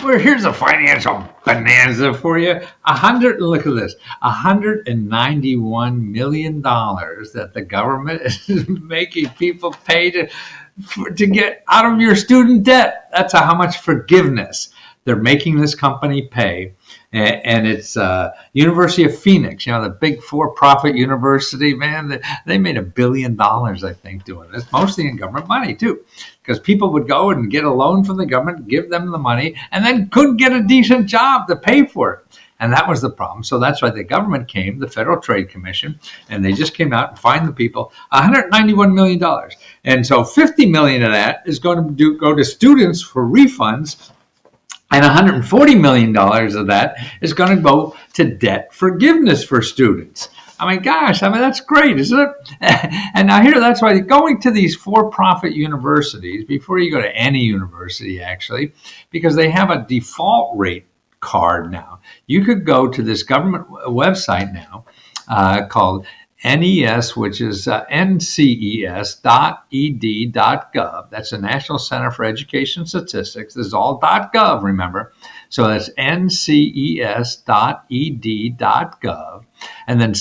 Well, here's a financial bonanza for you. Look at this, $191 million that the government is making people pay to get out of your student debt. That's how much forgiveness they're making this company pay. And it's University of Phoenix, the big for-profit university, man. They made $1 billion, I think, doing this, mostly in government money, too, because people would go and get a loan from the government, give them the money, and then couldn't get a decent job to pay for it. And that was the problem. So that's why the government came, the Federal Trade Commission, and they just came out and fined the people $191 million. And so $50 million of that is going to go to students for refunds, and $140 million of that is going to go to debt forgiveness for students. I mean, gosh, that's great, isn't it? And now here, that's why going to these for-profit universities, before you go to any university, actually, because they have a default rate card now. You could go to this government website now called NES, which is nces.ed.gov. That's the National Center for Education Statistics. This is all .gov, remember. So that's nces.ed.gov, and then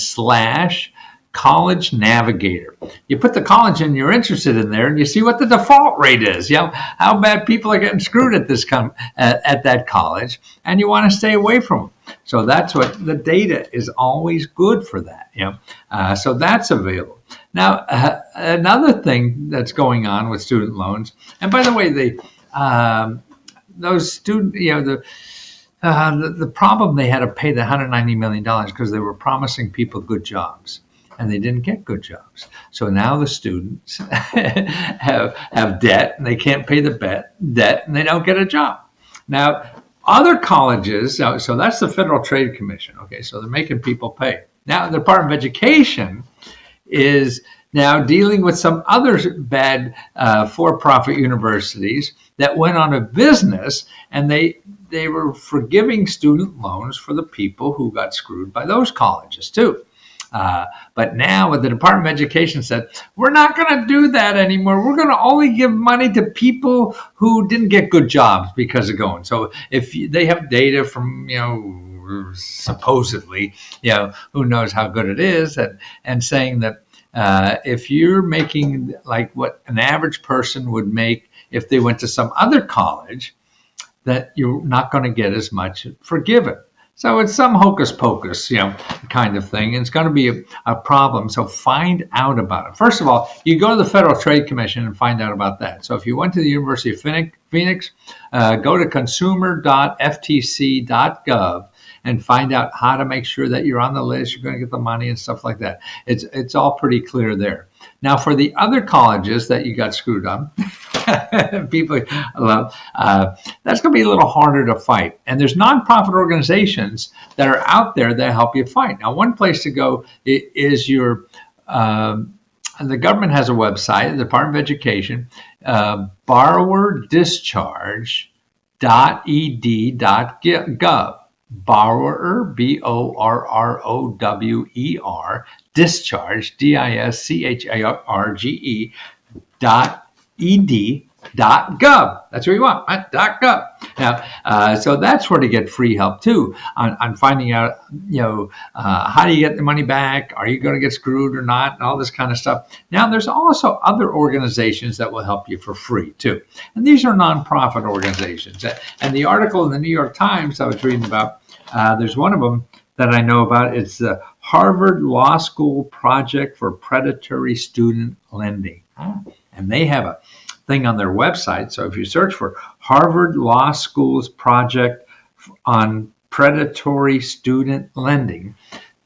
/College Navigator. You put the college in you're interested in there, and you see what the default rate is. How bad people are getting screwed at at that college, and you want to stay away from them. So that's what the data is always good for that. So that's available. Now, another thing that's going on with student loans, and by the way, those student, the problem, they had to pay the $190 million because they were promising people good jobs, and they didn't get good jobs. So now the students have debt, and they can't pay the debt, and they don't get a job. Now, other colleges, so that's the Federal Trade Commission. Okay, so they're making people pay. Now, the Department of Education is now dealing with some other bad for-profit universities that went on a business, and they were forgiving student loans for the people who got screwed by those colleges too. But now what the Department of Education said, we're not going to do that anymore. We're going to only give money to people who didn't get good jobs because of going. So if they have data from, supposedly, who knows how good it is, and saying that if you're making like what an average person would make if they went to some other college, that you're not going to get as much forgiven. So it's some hocus pocus, kind of thing. And it's going to be a problem. So find out about it. First of all, you go to the Federal Trade Commission and find out about that. So if you went to the University of Phoenix, go to consumer.ftc.gov and find out how to make sure that you're on the list, you're going to get the money and stuff like that. It's all pretty clear there. Now, for the other colleges that you got screwed on, people love, that's going to be a little harder to fight. And there's nonprofit organizations that are out there that help you fight. Now, one place to go is the government has a website, the Department of Education, borrower.discharge.ed.gov. Borrower, BORROWER, discharge, DISCHARGE.ed.gov. That's where you want, right? .gov. Now, so that's where to get free help too on finding out, how do you get the money back? Are you going to get screwed or not? And all this kind of stuff. Now, there's also other organizations that will help you for free too. And these are nonprofit organizations. And the article in the New York Times I was reading about, there's one of them that I know about. It's the Harvard Law School Project for Predatory Student Lending. And they have a thing on their website. So if you search for Harvard Law School's Project on Predatory Student Lending,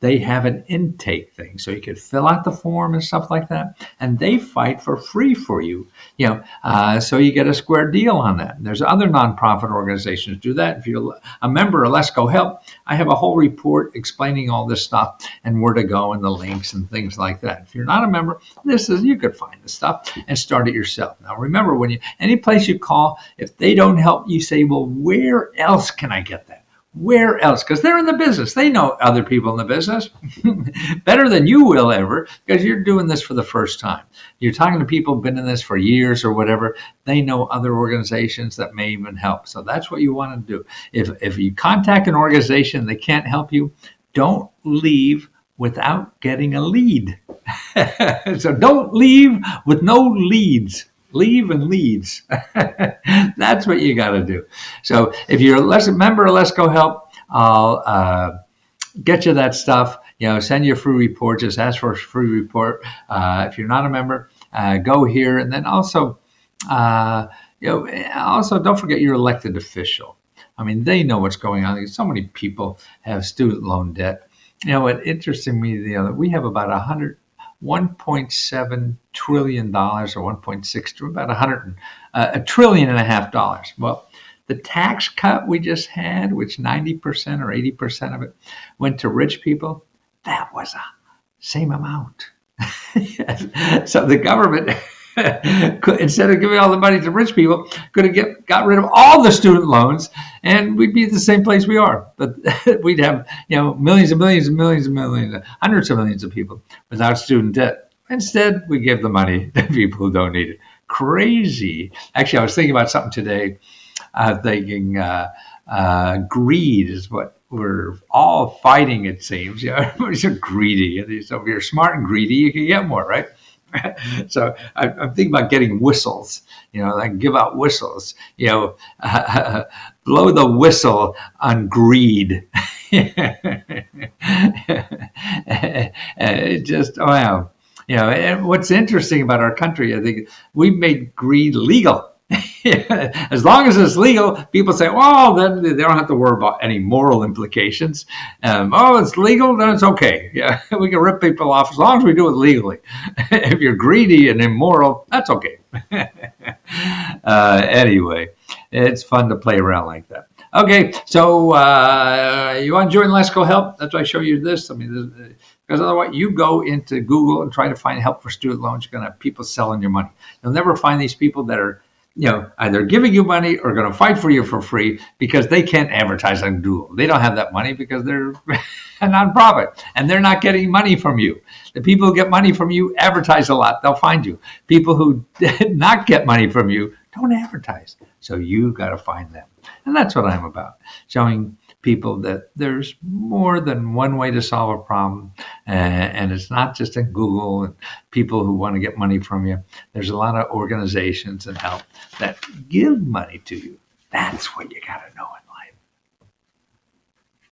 they have an intake thing. So you could fill out the form and stuff like that. And they fight for free for you, so you get a square deal on that. And there's other nonprofit organizations do that. If you're a member of Lesko Help, I have a whole report explaining all this stuff and where to go and the links and things like that. If you're not a member, you could find the stuff and start it yourself. Now, remember, any place you call, if they don't help, you say, well, where else can I get that? Where else? Because they're in the business. They know other people in the business better than you will ever, because you're doing this for the first time. You're talking to people who've been in this for years or whatever. They know other organizations that may even help. So that's what you want to do. If you contact an organization that can't help you, don't leave without getting a lead. So don't leave with no leads. Leave and leads. That's what you got to do. So if you're a member of Lesko Help, I'll get you that stuff. Send you a free report. Just ask for a free report. If you're not a member, go here. And then also, also don't forget your elected official. I mean, they know what's going on. So many people have student loan debt. What interested me we have about $1.7 trillion or 1.6, about $1.5 trillion. Well, the tax cut we just had, which 90% or 80% of it went to rich people, that was the same amount. So the government, instead of giving all the money to rich people, could have got rid of all the student loans, and we'd be at the same place we are. But we'd have millions and millions and millions and millions, hundreds of millions of people without student debt. Instead, we give the money to people who don't need it. Crazy. Actually, I was thinking about something today. Thinking greed is what we're all fighting, it seems. Everybody's so greedy. So if you're smart and greedy, you can get more, right? So I'm thinking about getting whistles. I can give out whistles. Blow the whistle on greed. Just wow. And what's interesting about our country, I think we've made greed legal. As long as it's legal, people say, well, then they don't have to worry about any moral implications. It's legal, then it's okay. Yeah, we can rip people off as long as we do it legally. If you're greedy and immoral, that's okay. Anyway, it's fun to play around like that. Okay, so you want to join Lesko Help? That's why I show you this. I mean, because otherwise you go into Google and try to find help for student loans, you're going to have people selling your money. You'll never find these people that are either giving you money or going to fight for you for free, because they can't advertise on Google. They don't have that money because they're a nonprofit and they're not getting money from you. The people who get money from you advertise a lot. They'll find you. People who did not get money from you don't advertise. So you got to find them. And that's what I'm about, showing people that there's more than one way to solve a problem, and it's not just in Google and people who want to get money from you. There's a lot of organizations and help that give money to you. That's what you got to know.